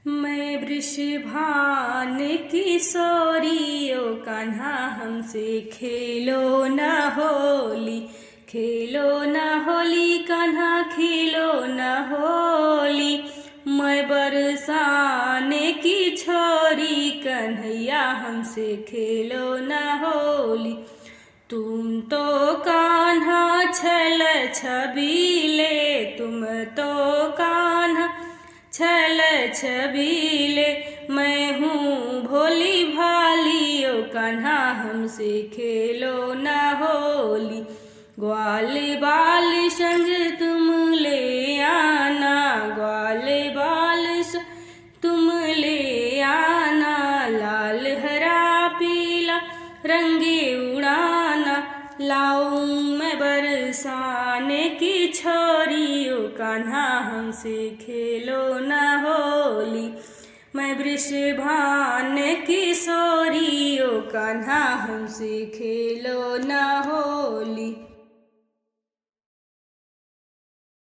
मैं वृषभान किशोरी ओ कान्हा हमसे खेलो न होली, खेलो न होली कान्हा खेलो न होली। मैं बरसाने की छोरी कन्हैया हमसे खेलो न होली। तुम तो कान्हा छल छबीले, तुम तो कान्हा छल छबीले। मैं हूँ भोली भाली ओ कान्हा हमसे खेलो न होली। ग्वाल बाल संग तुम ले आना, ग्वाल बाल संग तुम ले आना। लाल हरा पीला रंगे उड़ाना, लाऊं मैं बरसाने की छोरी ओ कान्हा हमसे खेलो न होली। मैं वृषभान किशोरी ओ कान्हा हमसे खेलो न होली।